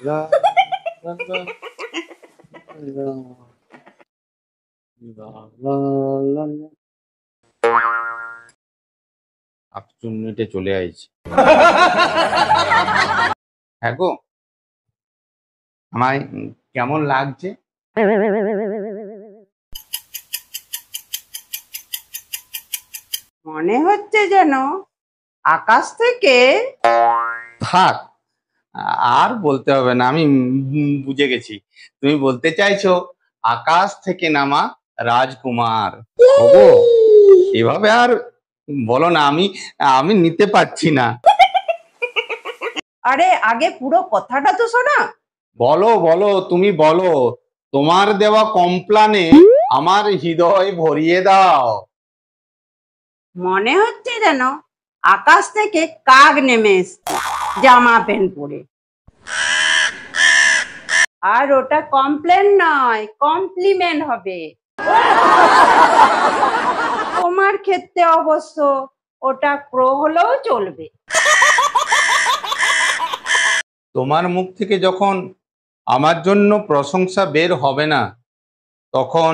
লা লা লা লা লা লা লা লা। 8 মিনিটে চলে আইছি। হ্যাঁ গো, আমায় কেমন লাগছে? মনে হচ্ছে যেন আকাশ থেকে থাক, আর বলতে হবে না, আমি বুঝে গেছি। তুমি বলতে চাইছো আকাশ থেকে নামা রাজকুমার। ওগো, এভাবে আর বলো না, আমি আমি নিতে পারছি না। আরে আগে পুরো কথাটা তো শোনা। বলো বলো, তুমি বলো, তোমার দেওয়া কমপ্লানে আমার হৃদয় ভরিয়ে দাও। মনে হচ্ছে যেন আকাশ থেকে কাক নেমে এসছে জামা প্যান্ট পরে। আর ওটা কমপ্লেন নয়, কমপ্লিমেন্ট হবে। তোমার ক্ষেত্রে অবশ্য ওটা প্রো হলেও চলবে। তোমার মুখ থেকে যখন আমার জন্য প্রশংসা বের হবে না, তখন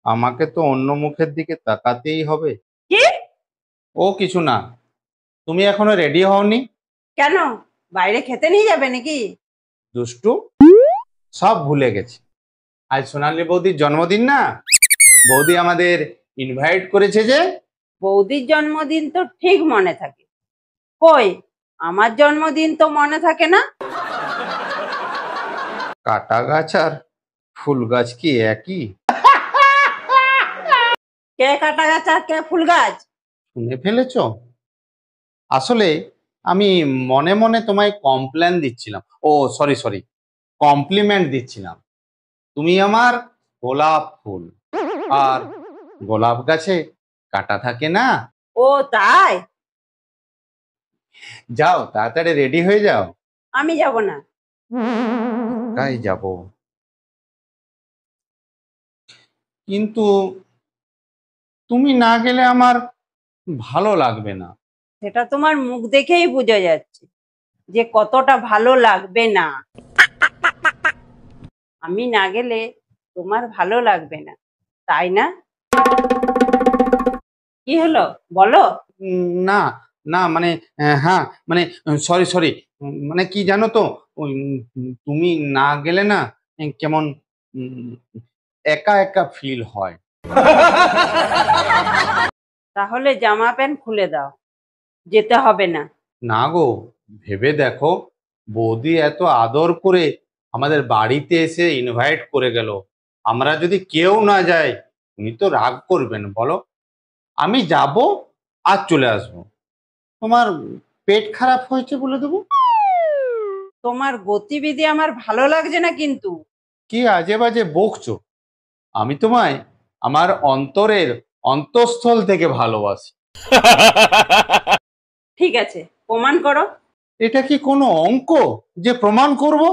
আমাকে তো অন্য মুখের দিকে তাকাতেই হবে। কি? ও কিছু না, তুমি এখনো রেডি হওনি? কেন, বাইরে খেতে নিয়ে যাবে নাকি? দুষ্টু, সব ভুলে গেছি। আজ সোনালী বৌদির জন্মদিন না, বৌদি আমাদের ইনভাইট করেছে যে। বৌদির জন্মদিন তো ঠিক মনে থাকে, কই আমার জন্মদিন তো মনে থাকে না। কাটা গাছ আর ফুল গাছ কি একই? কে কাটা গাছ আর কে ফুল গাছ? শুনে ফেলেছো? আসলে আমি মনে মনে তোমায় কমপ্লেন দিচ্ছিলাম, ও সরি সরি, কমপ্লিমেন্ট দিচ্ছিলাম। তুমি আমার গোলাপ ফুল, আর গোলাপ গাছে কাটা থাকে না। ও তাই? যাও তাড়াতাড়ি রেডি হয়ে যাও। আমি যাব না। তাই যাব, কিন্তু তুমি না গেলে আমার ভালো লাগবে না। সেটা তোমার মুখ দেখেই বোঝা যাচ্ছে যে কতটা ভালো লাগবে না। আমি না গেলে তোমার ভালো লাগবে না, তাই না? কি হলো বলো। না না মানে, হ্যাঁ মানে, সরি সরি, মানে কি জানো তো, তুমি না গেলে না কেমন একা একা ফিল হয়। তাহলে জামা প্যান্ট খুলে দাও, যেতে হবে না। না গো, ভেবে দেখো, বৌদি এত আদর করে আমাদের বাড়িতে এসে ইনভাইট করে গেল, আমরা যদি কেউ না যাই উনি তো রাগ করবেন বলো। আমি যাব আর চলে আসবো। তোমার পেট খারাপ হয়েছে বলে দেবো। তোমার গতিবিধি আমার ভালো লাগছে না কিন্তু। কি আজে বাজে বকছো? আমি তোমায় আমার অন্তরের অন্তঃস্থল থেকে ভালোবাসি। ঠিক আছে, প্রমাণ করো। এটা কি কোনো অঙ্ক যে প্রমাণ করব?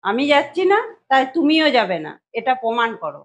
আমি যাচ্ছি না, তাই তুমিও যাবে না, এটা প্রমাণ করো।